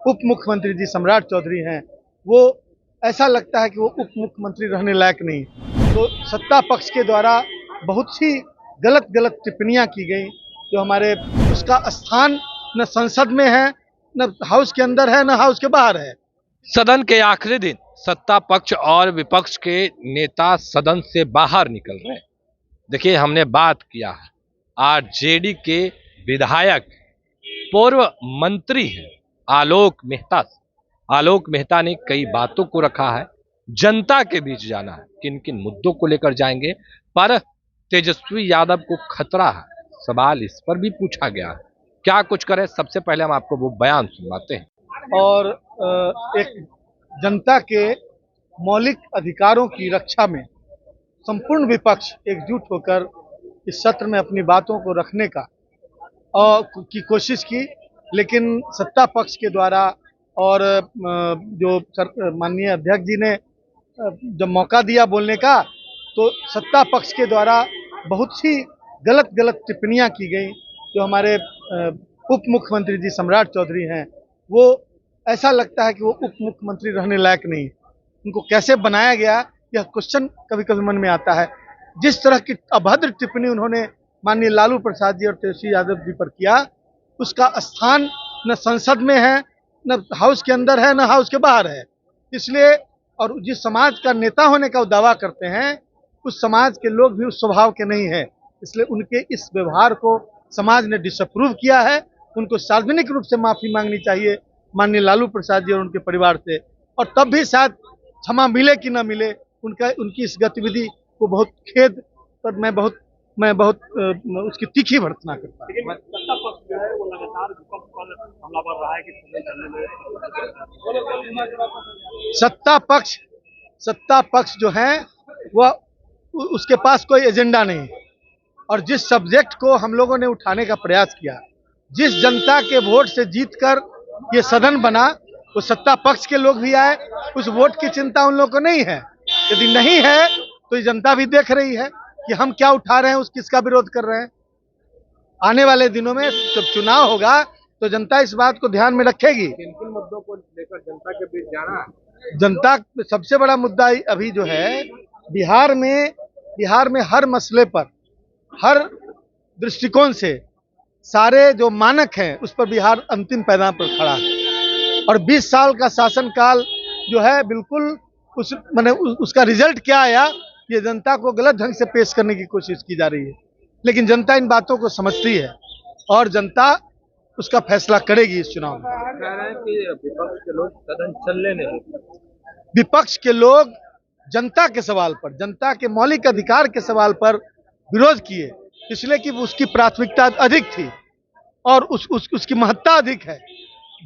उप मुख्यमंत्री जी सम्राट चौधरी हैं, वो ऐसा लगता है कि वो उप मुख्यमंत्री रहने लायक नहीं। तो सत्ता पक्ष के द्वारा बहुत सी गलत गलत टिप्पणियां की गई, जो हमारे उसका स्थान न संसद में है, न हाउस के अंदर है, न हाउस के बाहर है। सदन के आखिरी दिन सत्ता पक्ष और विपक्ष के नेता सदन से बाहर निकल रहे हैं। देखिए, हमने बात किया है आरजेडी के विधायक पूर्व मंत्री हैं आलोक मेहता ने कई बातों को रखा है, जनता के बीच जाना है, किन किन मुद्दों को लेकर जाएंगे, पर तेजस्वी यादव को खतरा है, सवाल इस पर भी पूछा गया है। क्या कुछ करें, सबसे पहले हम आपको वो बयान सुनवाते हैं। और एक जनता के मौलिक अधिकारों की रक्षा में संपूर्ण विपक्ष एकजुट होकर इस सत्र में अपनी बातों को रखने की कोशिश की, लेकिन सत्ता पक्ष के द्वारा और जो माननीय अध्यक्ष जी ने जब मौका दिया बोलने का, तो सत्ता पक्ष के द्वारा बहुत सी गलत गलत टिप्पणियां की गई, जो हमारे उप मुख्यमंत्री जी सम्राट चौधरी हैं, वो ऐसा लगता है कि वो उप मुख्यमंत्री रहने लायक नहीं। उनको कैसे बनाया गया, यह क्वेश्चन कभी कभी मन में आता है। जिस तरह की अभद्र टिप्पणी उन्होंने माननीय लालू प्रसाद जी और तेजस्वी यादव जी पर किया, उसका स्थान न संसद में है, न हाउस के अंदर है, न हाउस के बाहर है। इसलिए, और जिस समाज का नेता होने का वो दावा करते हैं, उस समाज के लोग भी उस स्वभाव के नहीं है। इसलिए उनके इस व्यवहार को समाज ने डिसअप्रूव किया है। उनको सार्वजनिक रूप से माफी मांगनी चाहिए माननीय लालू प्रसाद जी और उनके परिवार से, और तब भी शायद क्षमा मिले कि न मिले। उनकी इस गतिविधि को बहुत खेद पर मैं बहुत उसकी तीखी भर्त्सना करता हूं। लेकिन सत्ता पक्ष जो है वो लगातार विपक्ष पर हमलावर रहा है कि सत्ता पक्ष जो है वह उसके पास कोई एजेंडा नहीं, और जिस सब्जेक्ट को हम लोगों ने उठाने का प्रयास किया, जिस जनता के वोट से जीतकर ये सदन बना, वो सत्ता पक्ष के लोग भी आए। उस वोट की चिंता उन लोगों को नहीं है। यदि नहीं है तो ये जनता भी देख रही है कि हम क्या उठा रहे हैं, किसका विरोध कर रहे हैं। आने वाले दिनों में जब चुनाव होगा तो जनता इस बात को ध्यान में रखेगी। किन किन मुद्दों को लेकर जनता के बीच जाना है? जनता सबसे बड़ा मुद्दा अभी जो है, बिहार में हर मसले पर, हर दृष्टिकोण से सारे जो मानक हैं उस पर बिहार अंतिम पैदान पर खड़ा है। और 20 साल का शासनकाल जो है, बिल्कुल उसका रिजल्ट क्या आया, ये जनता को गलत ढंग से पेश करने की कोशिश की जा रही है। लेकिन जनता इन बातों को समझती है और जनता उसका फैसला करेगी इस चुनाव में। कह रहे हैं कि विपक्ष के लोग सदन चलने नहीं, विपक्ष के लोग जनता के सवाल पर, जनता के मौलिक अधिकार के सवाल पर विरोध किए, इसलिए कि उसकी प्राथमिकता अधिक थी और उसकी महत्ता अधिक है।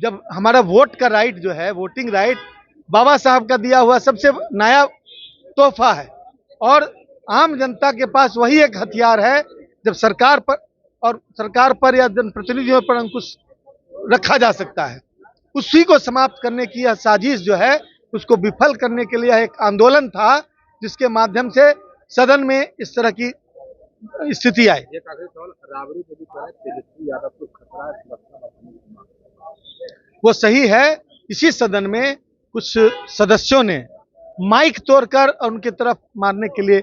जब हमारा वोट का राइट जो है, वोटिंग राइट बाबा साहब का दिया हुआ सबसे नया तोहफा है, और आम जनता के पास वही एक हथियार है जब सरकार पर या जनप्रतिनिधियों पर अंकुश रखा जा सकता है। उसी को समाप्त करने की यह साजिश जो है, उसको विफल करने के लिए एक आंदोलन था, जिसके माध्यम से सदन में इस तरह की स्थिति आई। एक आखिरी सवाल, राबड़ी देवी पर तेजस्वी यादव को खतरा है, वो सही है। इसी सदन में कुछ सदस्यों ने माइक तोड़कर और उनकी तरफ मारने के लिए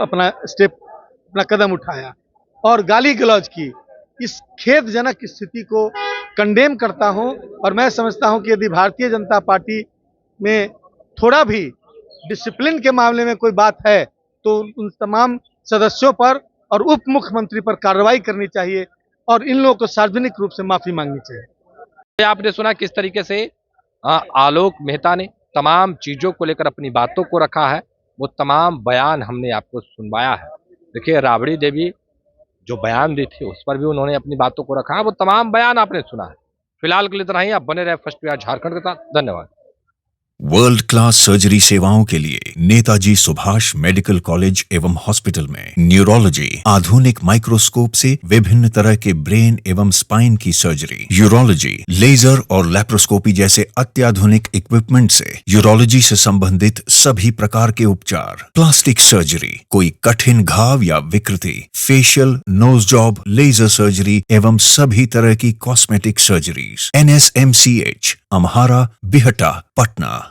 अपना कदम उठाया और गाली गलौज की। इस खेदजनक स्थिति को कंडेम करता हूं, और मैं समझता हूं कि यदि भारतीय जनता पार्टी में थोड़ा भी डिसिप्लिन के मामले में कोई बात है, तो उन तमाम सदस्यों पर और उप मुख्यमंत्री पर कार्रवाई करनी चाहिए और इन लोगों को सार्वजनिक रूप से माफी मांगनी चाहिए। आपने सुना किस तरीके से आलोक मेहता ने तमाम चीजों को लेकर अपनी बातों को रखा है, वो तमाम बयान हमने आपको सुनवाया है। देखिए, राबड़ी देवी जो बयान दी थी उस पर भी उन्होंने अपनी बातों को रखा है, वो तमाम बयान आपने सुना है। फिलहाल के लिए इतना ही। आप बने रहे फर्स्ट बिहार झारखंड के साथ। धन्यवाद। वर्ल्ड क्लास सर्जरी सेवाओं के लिए नेताजी सुभाष मेडिकल कॉलेज एवं हॉस्पिटल में न्यूरोलॉजी, आधुनिक माइक्रोस्कोप से विभिन्न तरह के ब्रेन एवं स्पाइन की सर्जरी, यूरोलॉजी, लेजर और लैप्रोस्कोपी जैसे अत्याधुनिक इक्विपमेंट से यूरोलॉजी से संबंधित सभी प्रकार के उपचार, प्लास्टिक सर्जरी, कोई कठिन घाव या विकृति, facial, nose job, laser surgery एवं सभी तरह की cosmetic surgeries. NSMCH, Amhara, Bihta, Patna.